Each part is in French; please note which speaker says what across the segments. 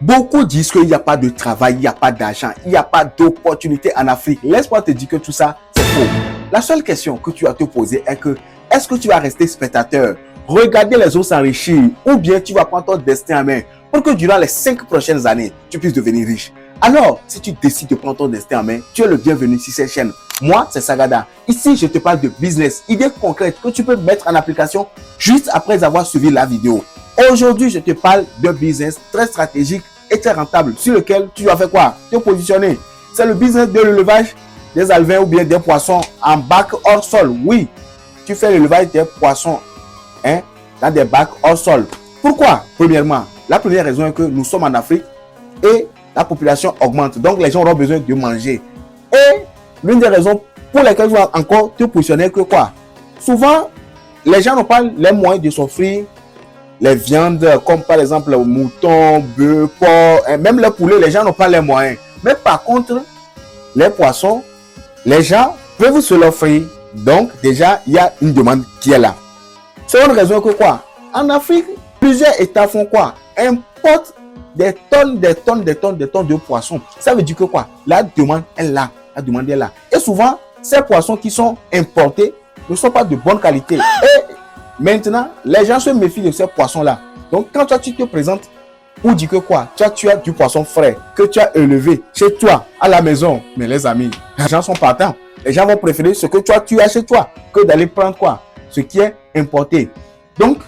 Speaker 1: Beaucoup disent qu'il n'y a pas de travail, il n'y a pas d'argent, il n'y a pas d'opportunité en Afrique. Laisse-moi te dire que tout ça, c'est faux. La seule question que tu vas te poser est que, est-ce que tu vas rester spectateur, regarder les autres s'enrichir, ou bien tu vas prendre ton destin en main pour que durant les 5 prochaines années, tu puisses devenir riche. Alors, si tu décides de prendre ton destin en main, tu es le bienvenu sur cette chaîne. Moi, c'est Sagada. Ici, je te parle de business, idées concrètes que tu peux mettre en application juste après avoir suivi la vidéo. Aujourd'hui, je te parle de business très stratégique et très rentable sur lequel tu dois faire quoi? Te positionner. C'est le business de l'élevage des alevins ou bien des poissons en bac hors sol. Oui, tu fais l'élevage des poissons dans des bacs hors sol. Pourquoi? Premièrement, la première raison est que nous sommes en Afrique et la population augmente. Donc, les gens auront besoin de manger. Et l'une des raisons pour lesquelles tu vas encore te positionner que quoi? Souvent, les gens n'ont pas les moyens de s'offrir les viandes comme par exemple le mouton, bœuf, porc, même le poulet, les gens n'ont pas les moyens. Mais par contre, les poissons, les gens peuvent se l'offrir. Donc, déjà, il y a une demande qui est là. C'est une raison que quoi? En Afrique, plusieurs États font quoi? Importent des tonnes de poissons. Ça veut dire que quoi? La demande est là. La demande est là. Et souvent, ces poissons qui sont importés ne sont pas de bonne qualité. Et maintenant, les gens se méfient de ces poissons-là. Donc, quand toi, tu te présentes pour dire que quoi? Tu as du poisson frais que tu as élevé chez toi, à la maison. Mais les amis, les gens sont partants. Les gens vont préférer ce que tu as chez toi que d'aller prendre quoi? Ce qui est importé. Donc,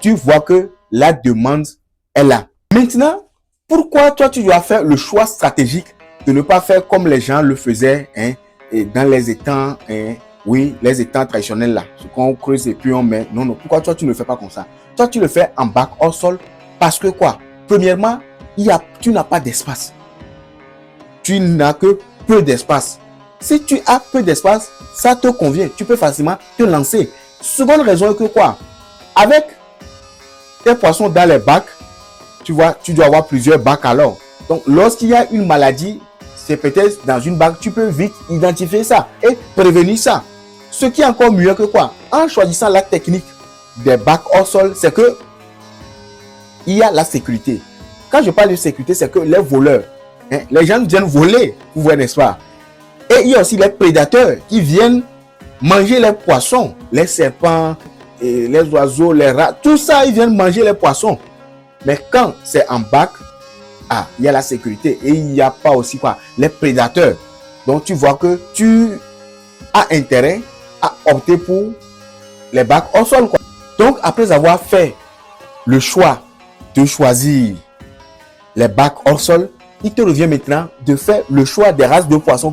Speaker 1: tu vois que la demande est là. Maintenant, pourquoi toi, tu dois faire le choix stratégique de ne pas faire comme les gens le faisaient et dans les étangs, oui, les étangs traditionnels là, ce qu'on creuse et puis on met. Non, non, pourquoi toi, tu ne le fais pas comme ça? Toi, tu le fais en bac hors sol parce que quoi? Premièrement, tu n'as pas d'espace. Tu n'as que peu d'espace. Si tu as peu d'espace, ça te convient. Tu peux facilement te lancer. Seconde raison est que quoi? Avec tes poissons dans les bacs, tu vois, tu dois avoir plusieurs bacs alors. Donc, lorsqu'il y a une maladie, c'est peut-être dans une bac, tu peux vite identifier ça et prévenir ça. Ce qui est encore mieux que quoi? En choisissant la technique des bacs hors sol, c'est que il y a la sécurité. Quand je parle de sécurité, c'est que les voleurs, les gens viennent voler, vous voyez, n'est-ce pas? Et il y a aussi les prédateurs qui viennent manger les poissons, les serpents, et les oiseaux, les rats, tout ça, ils viennent manger les poissons. Mais quand c'est en bac, il y a la sécurité et il n'y a pas aussi quoi, les prédateurs. Donc tu vois que tu as intérêt à opter pour les bacs hors sol, quoi. Donc après avoir fait le choix de choisir les bacs hors sol, il te revient maintenant de faire le choix des races de poissons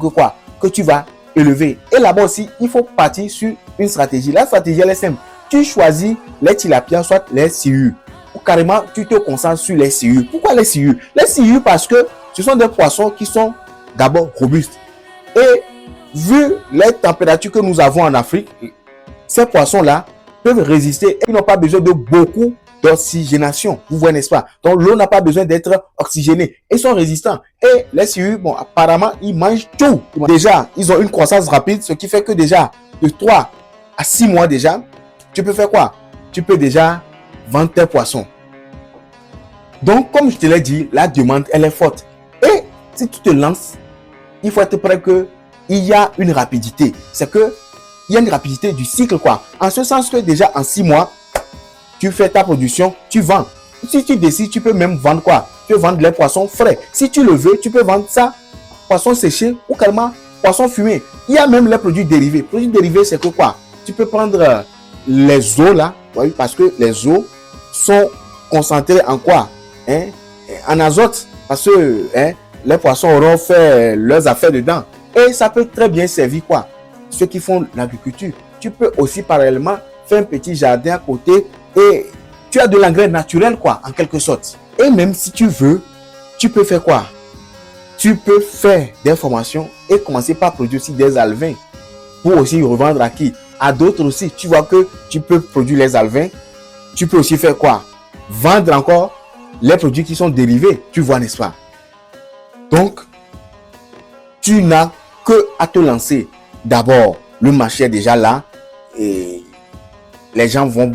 Speaker 1: que tu vas élever. Et là-bas aussi, il faut partir sur une stratégie. La stratégie, elle est simple. Tu choisis les tilapias, soit les sciures. Ou carrément, tu te concentres sur les sciures. Pourquoi les sciures? Les sciures parce que ce sont des poissons qui sont d'abord robustes. Et vu les températures que nous avons en Afrique, ces poissons-là peuvent résister et ils n'ont pas besoin de beaucoup d'oxygénation. Vous voyez, n'est-ce pas? Donc, l'eau n'a pas besoin d'être oxygénée. Ils sont résistants. Et les sciures, bon, apparemment, ils mangent tout. Déjà, ils ont une croissance rapide, ce qui fait que déjà, de 3 à 6 mois déjà, tu peux faire quoi? Tu peux déjà vendre tes poissons. Donc, comme je te l'ai dit, la demande, elle est forte. Et si tu te lances, il faut être prêt que il y a une rapidité. C'est que il y a une rapidité du cycle, quoi. En ce sens que déjà en 6 mois, tu fais ta production, tu vends. Si tu décides, tu peux même vendre quoi? Tu peux vendre les poissons frais. Si tu le veux, tu peux vendre ça, poisson séché ou carrément poisson fumé. Il y a même les produits dérivés. Produits dérivés, c'est que quoi? Tu peux prendre les os là, oui, parce que les os sont concentrés en quoi? En azote, parce que les poissons auront fait leurs affaires dedans. Et ça peut très bien servir quoi? Ceux qui font l'agriculture. Tu peux aussi parallèlement faire un petit jardin à côté et tu as de l'engrais naturel quoi, en quelque sorte. Et même si tu veux, tu peux faire quoi? Tu peux faire des formations et commencer par produire aussi des alevins pour aussi revendre à qui? À d'autres aussi. Tu vois que tu peux produire les alevins. Tu peux aussi faire quoi? Vendre encore les produits qui sont dérivés. Tu vois, n'est-ce pas? Donc, tu n'as que à te lancer. D'abord, le marché est déjà là et les gens vont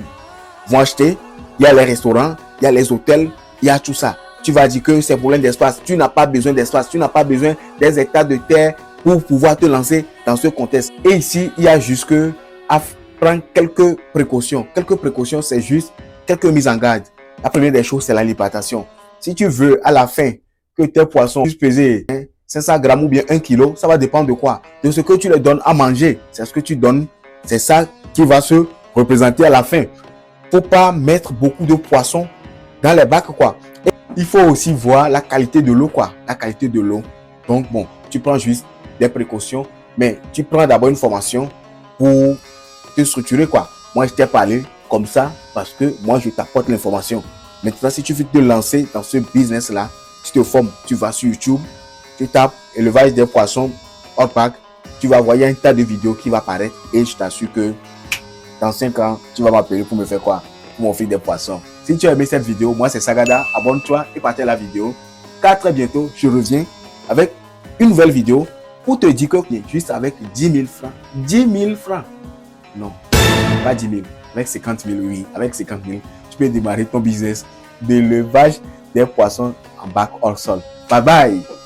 Speaker 1: acheter. Il y a les restaurants, il y a les hôtels, il y a tout ça. tu vas dire que c'est problème d'espace. Tu n'as pas besoin d'espace, tu n'as pas besoin des hectares de terre pour pouvoir te lancer dans ce contexte. Et ici, il y a juste que à prendre quelques précautions. Quelques précautions, c'est juste quelques mises en garde. La première des choses, c'est l'alimentation. Si tu veux à la fin que tes poissons puissent peser 500 grammes ou bien 1 kilo, ça va dépendre de quoi? De ce que tu leur donnes à manger. C'est ce que tu donnes. C'est ça qui va se représenter à la fin. Faut pas mettre beaucoup de poissons dans les bacs, quoi. Et il faut aussi voir la qualité de l'eau, quoi. La qualité de l'eau. Donc, bon, tu prends juste des précautions, mais tu prends d'abord une formation pour te structurer, quoi. Moi, je t'ai parlé comme ça parce que moi, je t'apporte l'information. Maintenant, si tu veux te lancer dans ce business-là, tu te formes, tu vas sur YouTube, tu tapes élevage des poissons hors pack, tu vas voir, il y a un tas de vidéos qui va apparaître et je t'assure que dans 5 ans, tu vas m'appeler pour me faire quoi? Pour m'offrir des poissons. Si tu as aimé cette vidéo, moi c'est Sagada, abonne-toi et partage la vidéo. Car très bientôt, je reviens avec une nouvelle vidéo pour te dire que juste avec 10 000 francs, 10 000 francs, non, pas 10 000, avec 50 000, oui, avec 50 000, tu peux démarrer ton business d'élevage des poissons en bac hors sol. Bye bye!